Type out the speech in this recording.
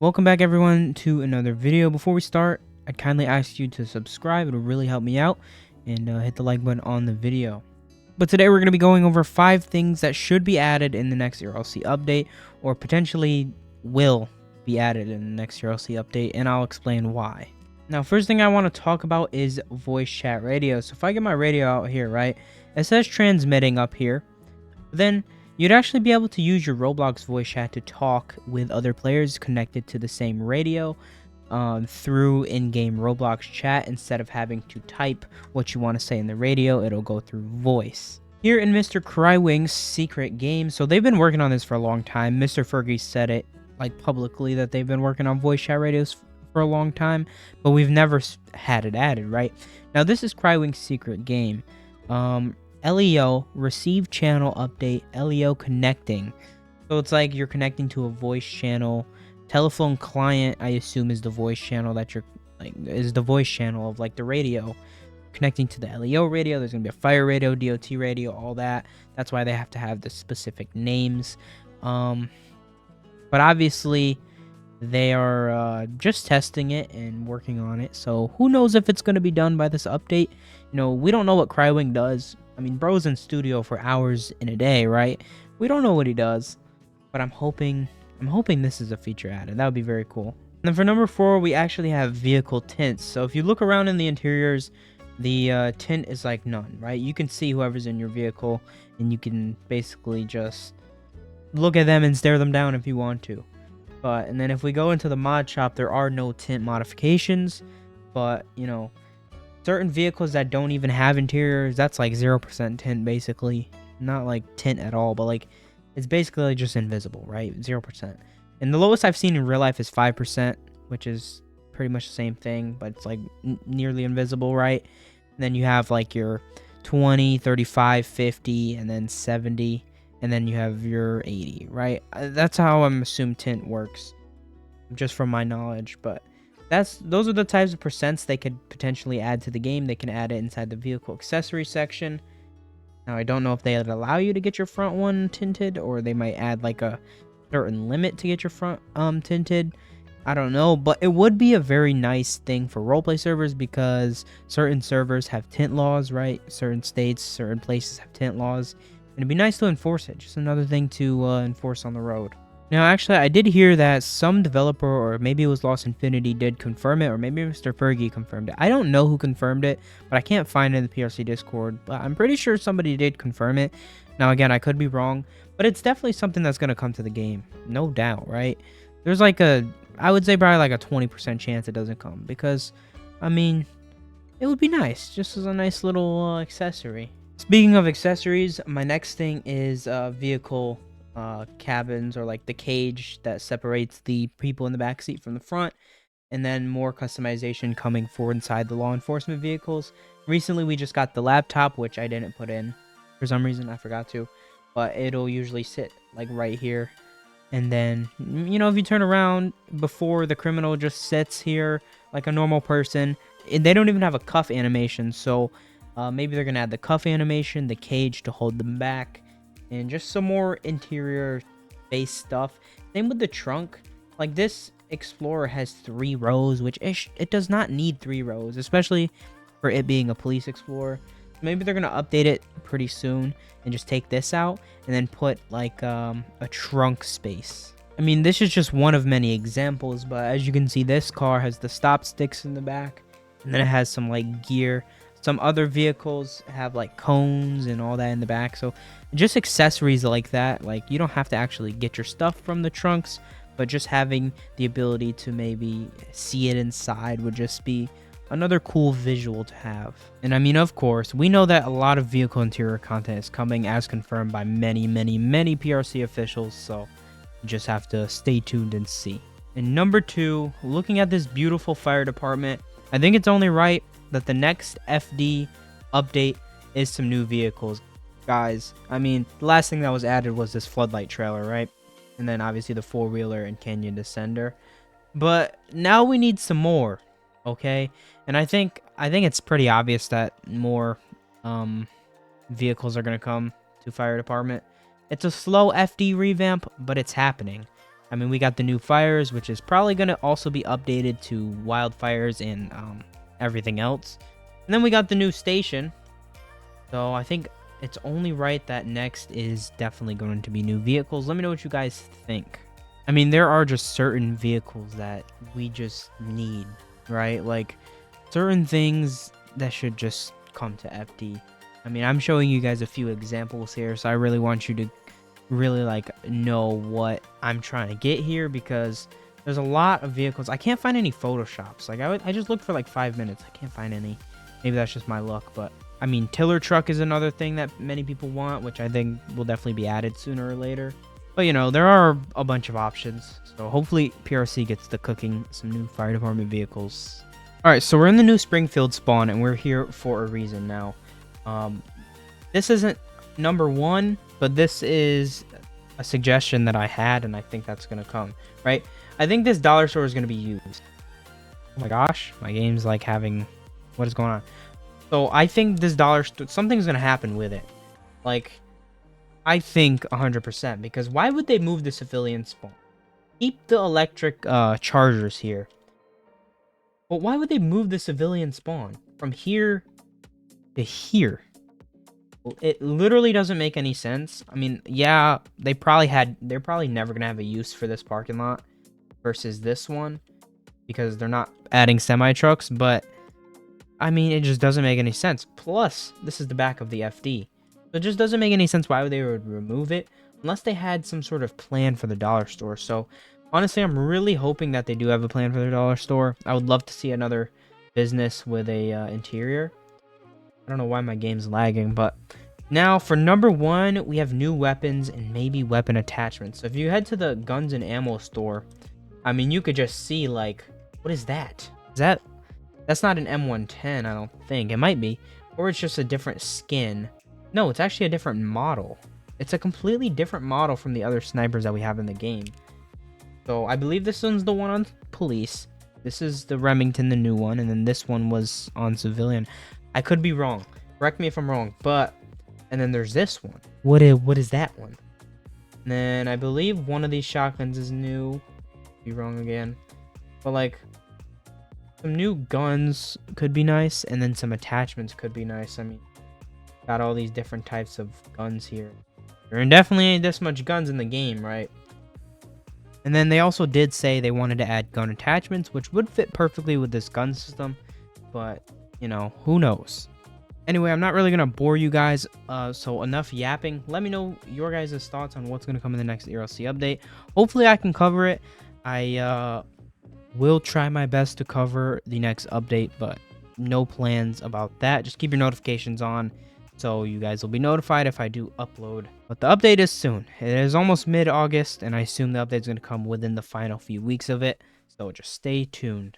Welcome back everyone to another video. Before we start, I'd kindly ask you to subscribe. It'll really help me out, and hit the like button on the video. But today we're going to be going over 5 things that should be added in the next ERLC update, or potentially will be added in the next ERLC update, and I'll explain why. Now, first thing I want to talk about is voice chat radio. So if I get my radio out here, right, it says transmitting up here. Then you'd actually be able to use your Roblox voice chat to talk with other players connected to the same radio through in-game Roblox chat. Instead of having to type what you want to say in the radio, it'll go through voice. Here in Mr. Crywing's secret game, so they've been working on this for a long time. Mr. Fergie said it like publicly that they've been working on voice chat radios for a long time, but we've never had it added, right? Now this is Crywing's secret game. LEO, receive channel update, LEO connecting. So it's like you're connecting to a voice channel. Telephone client, I assume, is the voice channel that you're like, is the voice channel of like the radio. Connecting to the LEO radio, there's gonna be a fire radio, DOT radio, all that. That's why they have to have the specific names. But obviously, they are just testing it and working on it. So who knows if it's gonna be done by this update? You know, we don't know what Crywing does. I mean, bro's in studio for hours in a day, right? We don't know what he does, but I'm hoping this is a feature added. That would be very cool. And then for number 4, we actually have vehicle tints. So if you look around in the interiors, the tint is like none, right? You can see whoever's in your vehicle, and you can basically just look at them and stare them down if you want to. And then if we go into the mod shop, there are no tint modifications, but you know, certain vehicles that don't even have interiors, that's like 0% tint basically. Not like tint at all, but like it's basically just invisible, right? 0%. And the lowest I've seen in real life is 5%, which is pretty much the same thing, but it's like nearly invisible, right? And then you have like your 20, 35, 50, and then 70, and then you have your 80, right? That's how I'm assuming tint works, just from my knowledge, but those are the types of percents they could potentially add to the game. They can add it inside the vehicle accessory section. Now, I don't know if they would allow you to get your front one tinted, or they might add like a certain limit to get your front tinted. I don't know, but it would be a very nice thing for roleplay servers, because certain servers have tint laws, right? Certain states, certain places have tint laws, and it'd be nice to enforce it. Just another thing to enforce on the road. Now, actually, I did hear that some developer, or maybe it was Lost Infinity, did confirm it, or maybe Mr. Fergie confirmed it. I don't know who confirmed it, but I can't find it in the PRC Discord, but I'm pretty sure somebody did confirm it. Now, again, I could be wrong, but it's definitely something that's going to come to the game. No doubt, right? There's like I would say probably like a 20% chance it doesn't come, because, I mean, it would be nice, just as a nice little accessory. Speaking of accessories, my next thing is vehicle cabins, or like the cage that separates the people in the back seat from the front, and then more customization coming for inside the law enforcement vehicles. Recently we just got the laptop, which I didn't put in for some reason. I forgot to, but it'll usually sit like right here, and then, you know, if you turn around, before the criminal just sits here like a normal person. And they don't even have a cuff animation, so maybe they're gonna add the cuff animation, the cage to hold them back, and just some more interior based stuff. Same with the trunk. Like, this Explorer has 3 rows, which it does not need 3 rows, especially for it being a police Explorer. Maybe they're gonna update it pretty soon and just take this out and then put like a trunk space. I mean, this is just one of many examples, but as you can see, this car has the stop sticks in the back, and then it has some like gear. Some other vehicles have like cones and all that in the back. So just accessories like that. Like, you don't have to actually get your stuff from the trunks, but just having the ability to maybe see it inside would just be another cool visual to have. And I mean, of course, we know that a lot of vehicle interior content is coming, as confirmed by many PRC officials. So you just have to stay tuned and see. And number 2, looking at this beautiful fire department, I think it's only right that the next FD update is some new vehicles. Guys, I mean, the last thing that was added was this floodlight trailer, right? And then obviously the 4-wheeler and Canyon Descender. But now we need some more, okay? And I think it's pretty obvious that more vehicles are going to come to fire department. It's a slow FD revamp, but it's happening. I mean, we got the new fires, which is probably going to also be updated to wildfires and everything else. And then we got the new station. So I think it's only right that next is definitely going to be new vehicles. Let me know what you guys think. I mean, there are just certain vehicles that we just need, right? Like certain things that should just come to FD. I mean, I'm showing you guys a few examples here, so I really want you to really like know what I'm trying to get here, because there's a lot of vehicles. I can't find any photoshops. Like I just looked for like 5 minutes. I can't find any. Maybe that's just my luck, but I mean, tiller truck is another thing that many people want, which I think will definitely be added sooner or later. But you know, there are a bunch of options. So hopefully PRC gets to cooking some new fire department vehicles. All right, so we're in the new Springfield spawn, and we're here for a reason now. This isn't number one, but this is a suggestion that I had, and I think that's gonna come, right? I think this dollar store is gonna be used. Oh my gosh, my game's like having, what is going on? So I think this dollar store, something's gonna happen with it. Like, I think 100%, because why would they move the civilian spawn? Keep the electric chargers here. But why would they move the civilian spawn from here to here? It literally doesn't make any sense. I mean, yeah, they're probably never gonna have a use for this parking lot versus this one, because they're not adding semi trucks. But I mean, it just doesn't make any sense. Plus, this is the back of the FD, so it just doesn't make any sense why they would remove it unless they had some sort of plan for the dollar store. So honestly, I'm really hoping that they do have a plan for the dollar store. I would love to see another business with a interior. I don't know why my game's lagging, but now for number one, we have new weapons and maybe weapon attachments. So if you head to the guns and ammo store, I mean, you could just see, like, what is that? That's not an M110, I don't think. It might be. Or it's just a different skin. No, it's actually a different model. It's a completely different model from the other snipers that we have in the game. So I believe this one's the one on police. This is the Remington, the new one, and then this one was on civilian. I could be wrong. Correct me if I'm wrong. But, and then there's this one. What is that one? And then I believe one of these shotguns is new. Be wrong again. But like, some new guns could be nice, and then some attachments could be nice. I mean, got all these different types of guns here. There definitely ain't this much guns in the game, right? And then they also did say they wanted to add gun attachments, which would fit perfectly with this gun system. But, you know, who knows? Anyway, I'm not really going to bore you guys, so enough yapping. Let me know your guys' thoughts on what's going to come in the next ERLC update. Hopefully I can cover it. I will try my best to cover the next update, but no plans about that. Just keep your notifications on, so you guys will be notified if I do upload. But the update is soon. It is almost mid-August, and I assume the update is going to come within the final few weeks of it. So just stay tuned.